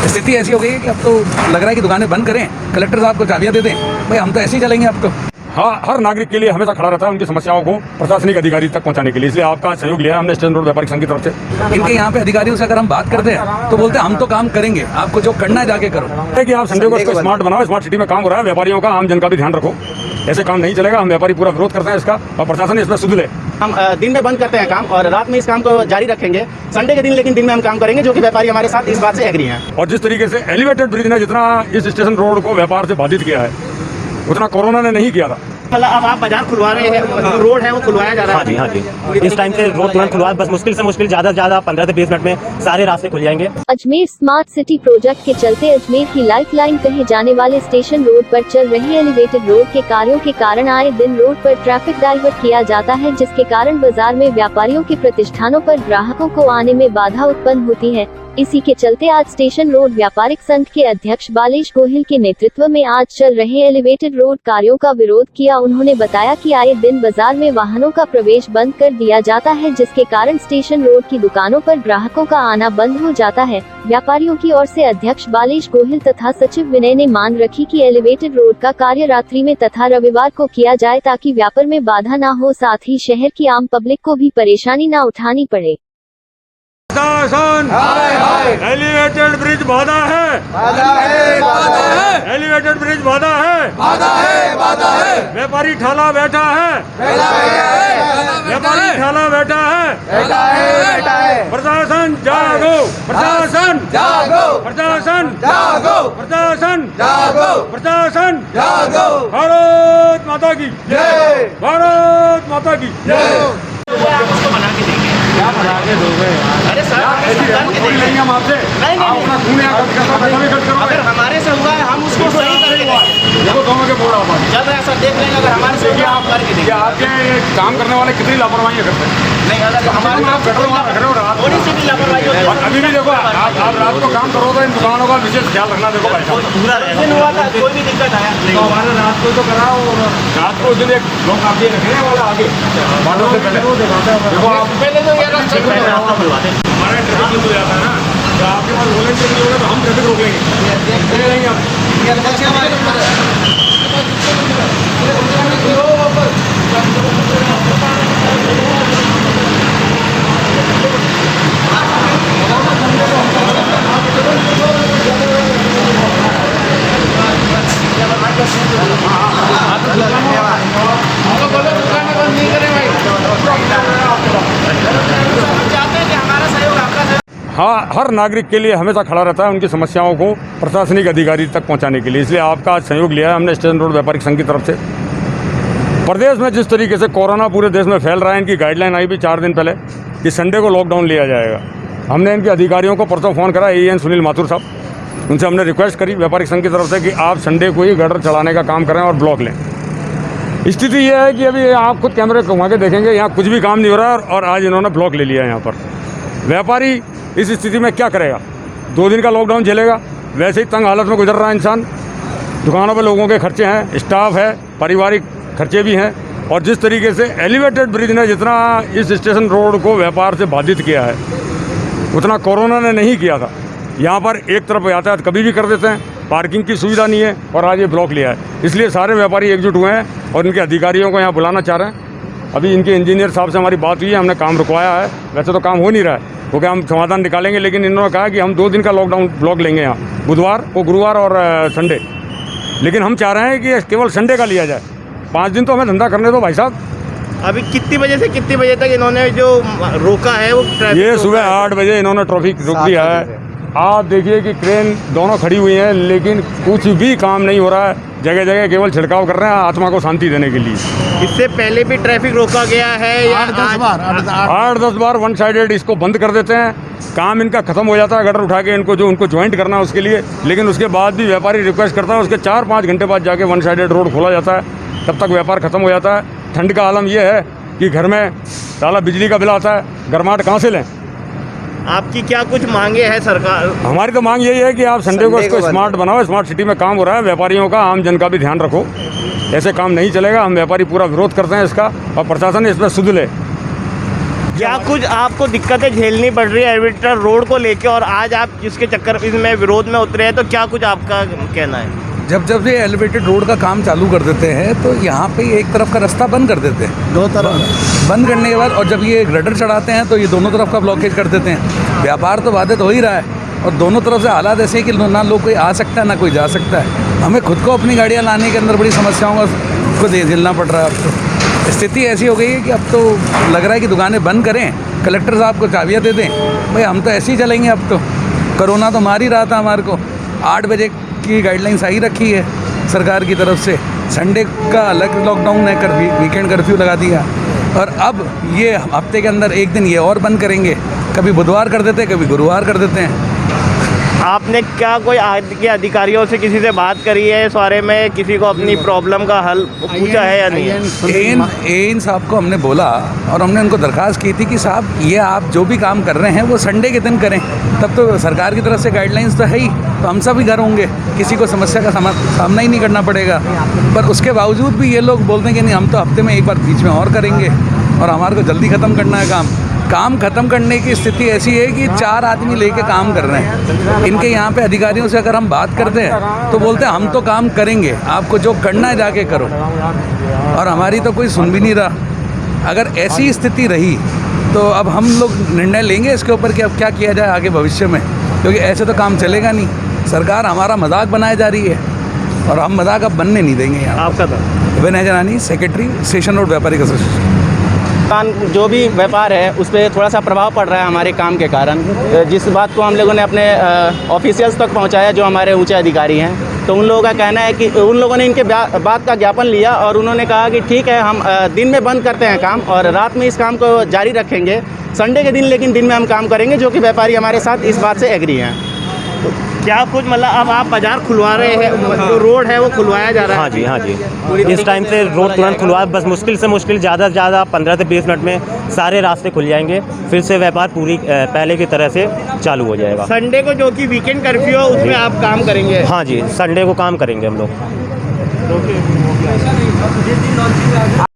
स्थिति ऐसी हो गई है कि अब तो लग रहा है कि दुकानें बंद करें, कलेक्टर साहब को चाबियां दे दें, भाई हम तो ऐसे ही चलेंगे अब तो। हाँ, हर नागरिक के लिए हमेशा खड़ा रहता है उनकी समस्याओं को प्रशासनिक अधिकारी तक पहुंचाने के लिए, इसलिए आपका सहयोग लिया हमने स्टेशन रोड व्यापारिक संघ की तरफ से। इनके यहाँ पे अधिकारियों से अगर हम बात करते हैं तो बोलते हैं हम तो काम करेंगे, आपको जो करना है जाके करो। कि आप संडे को इसको स्मार्ट बनाओ, स्मार्ट सिटी में काम हो रहा है, व्यापारियों का आम जन का भी ध्यान रखो, ऐसे काम नहीं चलेगा। हम व्यापारी पूरा विरोध करते हैं इसका और प्रशासन इसमें सुध ले। हम दिन में बंद करते हैं काम और रात में इस काम को जारी रखेंगे संडे के दिन, लेकिन दिन में हम काम करेंगे, जो कि व्यापारी हमारे साथ इस बात से एग्री हैं। और जिस तरीके से एलिवेटेड ब्रिज ने जितना इस स्टेशन रोड को व्यापार से बाधित किया है, उतना कोरोना ने नहीं किया था। मतलब अब आप बाजार खुलवा रहे हैं, रोड है वो खुलवाया जा रहा है। हाँ जी, इस टाइम से रोड तुरंत खुलवा, बस मुश्किल से मुश्किल ज्यादा से ज्यादा 15 से 20 मिनट में सारे रास्ते खुल जाएंगे। अजमेर स्मार्ट सिटी प्रोजेक्ट के चलते अजमेर की लाइफलाइन कहे जाने वाले स्टेशन रोड पर चल रही एलिवेटेड रोड के कार्यों के कारण आए दिन रोड पर ट्रैफिक डाइवर्ट किया जाता है, जिसके कारण बाजार में व्यापारियों के प्रतिष्ठानों पर ग्राहकों को आने में बाधा उत्पन्न होती है। इसी के चलते आज स्टेशन रोड व्यापारिक संघ के अध्यक्ष बालेश गोहिल के नेतृत्व में आज चल रहे एलिवेटेड रोड कार्यों का विरोध किया। उन्होंने बताया कि आए दिन बाजार में वाहनों का प्रवेश बंद कर दिया जाता है, जिसके कारण स्टेशन रोड की दुकानों पर ग्राहकों का आना बंद हो जाता है। व्यापारियों की ओर से अध्यक्ष बालेश गोहिल तथा सचिव विनय ने मांग रखी कि एलिवेटेड रोड का कार्य रात्रि में तथा रविवार को किया जाए, ताकि व्यापार में बाधा न हो, साथ ही शहर की आम पब्लिक को भी परेशानी न उठानी पड़े। एलिवेटेड ब्रिज बाधा है, एलिवेटेड ब्रिज बाधा है, व्यापारी ठाला बैठा है, व्यापारी ठाला बैठा है। प्रशासन जागो, प्रशासन जागो, प्रशासन जागो, प्रशासन जागो, प्रशासन जागो। भारत माता की जय, भारत माता की जय। क्या बना के दोगे? अरे सर, नहीं हम आपसे अपना खून अगर हमारे से हुआ है हम उसको सही करेंगे। दोनों के बोल रहा जब ऐसा देख लेंगे, अगर हमारे से हुआ आप करके देंगे। आपके काम करने वाले कितनी लापरवाही करते हैं? नहीं, अगर हमारे आप गटर वहाँ रख रहे हो रात थोड़ी सी भी लापरवाही होती है। अभी भी देखो, आप रात को काम करो तो इन दुकानों का विशेष ख्याल रखना। देखो भाई साहब, पूरा दिन हुआ था, कोई भी दिक्कत आया नहीं। हमारे रात को तो कराओ, रात को उस दिन एक लोग आगे रखे वाला आगे बालों से पहले देखो आप पहले तो ये रास्ते हमारा ट्रैफिक हो जाता है ना, तो आपके पास वॉलंटियर नहीं होगा तो हम ट्रैफिक रोक लेंगे हाँ, हर नागरिक के लिए हमेशा खड़ा रहता है उनकी समस्याओं को प्रशासनिक अधिकारी तक पहुंचाने के लिए, इसलिए आपका सहयोग लिया है हमने स्टेशन रोड व्यापारिक संघ की तरफ से। प्रदेश में जिस तरीके से कोरोना पूरे देश में फैल रहा है, इनकी गाइडलाइन आई भी 4 दिन पहले कि संडे को लॉकडाउन लिया जाएगा। हमने इनके अधिकारियों को परसों फ़ोन करा, AN सुनील माथुर साहब, उनसे हमने रिक्वेस्ट करी व्यापारिक संघ की तरफ से कि आप संडे को ही गटर चलाने का काम करें और ब्लॉक लें। स्थिति यह है कि अभी आप खुद कैमरे घुमा के देखेंगे, यहाँ कुछ भी काम नहीं हो रहा है और आज इन्होंने ब्लॉक ले लिया है यहाँ पर। व्यापारी इस स्थिति में क्या करेगा? 2 दिन का लॉकडाउन झेलेगा, वैसे ही तंग हालत में गुजर रहा है इंसान। दुकानों पर लोगों के खर्चे हैं, स्टाफ है, पारिवारिक खर्चे भी हैं। और जिस तरीके से एलिवेटेड ब्रिज ने जितना इस स्टेशन रोड को व्यापार से बाधित किया है, उतना कोरोना ने नहीं किया था। यहाँ पर एक तरफ यातायात कभी भी कर देते हैं, पार्किंग की सुविधा नहीं है और आज ये ब्लॉक लिया है। इसलिए सारे व्यापारी एकजुट हुए हैं और इनके अधिकारियों को यहाँ बुलाना चाह रहे हैं। अभी इनके इंजीनियर साहब से हमारी बात हुई है, हमने काम रुकवाया है। वैसे तो काम हो नहीं रहा है, क्योंकि हम समाधान निकालेंगे, लेकिन इन्होंने कहा कि हम 2 दिन का लॉकडाउन ब्लॉक लेंगे यहाँ, बुधवार को, गुरुवार और संडे। लेकिन हम चाह रहे हैं कि केवल संडे का लिया जाए। 5 दिन तो हमें धंधा करने दो भाई साहब। अभी कितनी बजे से कितनी बजे तक इन्होंने जो रोका है वो? ये सुबह 8 बजे इन्होंने ट्रैफिक रोक दिया है। आप देखिए कि ट्रेन दोनों खड़ी हुई हैं, लेकिन कुछ भी काम नहीं हो रहा है। जगह जगह केवल छिड़काव कर रहे हैं आत्मा को शांति देने के लिए। इससे पहले भी ट्रैफिक रोका गया है 8-10 बार वन साइडेड इसको बंद कर देते हैं। काम इनका खत्म हो जाता है गटर उठा के इनको जो उनको ज्वाइंट करना है उसके लिए, लेकिन उसके बाद भी व्यापारी रिक्वेस्ट करता है, उसके 4-5 घंटे बाद जाके वन साइडेड रोड खोला जाता है, तब तक व्यापार खत्म हो जाता है। ठंड का आलम यह है कि घर में साला बिजली का बिल आता है, गर्माहट कहाँ से लें? आपकी क्या कुछ मांगे हैं सरकार? हमारी तो मांग यही है कि आप संडे को इसको स्मार्ट बनाओ, स्मार्ट सिटी में काम हो रहा है, व्यापारियों का, आम जन का भी ध्यान रखो, ऐसे काम नहीं चलेगा। हम व्यापारी पूरा विरोध करते हैं इसका और प्रशासन इसमें सुध ले। क्या कुछ आपको दिक्कतें झेलनी पड़ रही है एलिवेटेड रोड को लेके, और आज आप जिसके चक्कर में विरोध में उतरे हैं, तो क्या कुछ आपका कहना है? जब ये एलिवेटेड रोड का काम चालू कर देते हैं तो यहाँ पे एक तरफ का रास्ता बंद कर देते हैं, दो तरफ बंद करने के बाद, और जब ये ग्रेडर चढ़ाते हैं तो ये दोनों तरफ का ब्लॉकेज कर देते हैं। व्यापार तो बाधित हो ही रहा है और दोनों तरफ से हालात ऐसे हैं कि ना लोग कोई आ सकता है ना कोई जा सकता है। हमें खुद को अपनी गाड़ियाँ लाने के अंदर बड़ी समस्याओं को झेलना पड़ रहा है। अब तो स्थिति ऐसी हो गई है कि अब तो लग रहा है कि दुकानें बंद करें, कलेक्टर साहब को चाबियाँ दे दें, भाई हम तो ऐसे ही चलेंगे। अब तो कोरोना तो मार ही रहा था हमारे को। 8 बजे की गाइडलाइन सही रखी है सरकार की तरफ से, संडे का अलग लॉकडाउन है, वीकेंड कर्फ्यू लगा दिया, और अब ये हफ्ते के अंदर एक दिन ये और बंद करेंगे। कभी बुधवार कर देते हैं, कभी गुरुवार कर देते हैं। आपने क्या कोई आगे अधिकारियों से किसी से बात करी है इस बारे में, किसी को अपनी प्रॉब्लम का हल पूछा है या नहीं? एन साहब को हमने बोला और हमने उनको दरख्वास्त की थी कि साहब ये आप जो भी काम कर रहे हैं वो संडे के दिन करें, तब तो सरकार की तरफ से गाइडलाइंस तो है ही, तो हम सब ही घर होंगे, किसी को समस्या का सामना ही नहीं करना पड़ेगा। पर उसके बावजूद भी ये लोग बोलते हैं कि नहीं हम तो हफ्ते में एक बार बीच में और करेंगे और हमारे को जल्दी ख़त्म करना है काम ख़त्म करने की स्थिति ऐसी है कि 4 आदमी लेके काम कर रहे हैं। इनके यहाँ पे अधिकारियों से अगर हम बात करते हैं तो बोलते हैं हम तो काम करेंगे, आपको जो करना है जाके करो, और हमारी तो कोई सुन भी नहीं रहा। अगर ऐसी स्थिति रही तो अब हम लोग निर्णय लेंगे इसके ऊपर कि अब क्या किया जाए आगे भविष्य में, क्योंकि ऐसे तो काम चलेगा नहीं। सरकार हमारा मजाक बनाए जा रही है और हम मजाक अब बनने नहीं देंगे। आपका था विनय जनानी, सेक्रेटरी, स्टेशन रोड व्यापारिक एसोसिएशन। जो भी व्यापार है उस पर थोड़ा सा प्रभाव पड़ रहा है हमारे काम के कारण, जिस बात को हम लोगों ने अपने ऑफिशियल्स तक पहुंचाया जो हमारे ऊंचे अधिकारी हैं, तो उन लोगों का कहना है कि उन लोगों ने इनके बात का ज्ञापन लिया और उन्होंने कहा कि ठीक है हम दिन में बंद करते हैं काम और रात में इस काम को जारी रखेंगे, संडे के दिन लेकिन दिन में हम काम करेंगे, जो कि व्यापारी हमारे साथ इस बात से एग्री हैं। क्या कुछ मतलब अब आप बाजार खुलवा रहे हैं, जो रोड है वो खुलवाया जा रहा है? हाँ जी। इस टाइम से रोड तुरंत खुलवा, बस मुश्किल से मुश्किल ज़्यादा से ज़्यादा 15 से 20 मिनट में सारे रास्ते खुल जाएंगे, फिर से व्यापार पूरी पहले की तरह से चालू हो जाएगा। संडे को जो कि वीकेंड कर्फ्यू है उसमें आप काम करेंगे? हाँ जी, संडे को काम करेंगे हम लोग।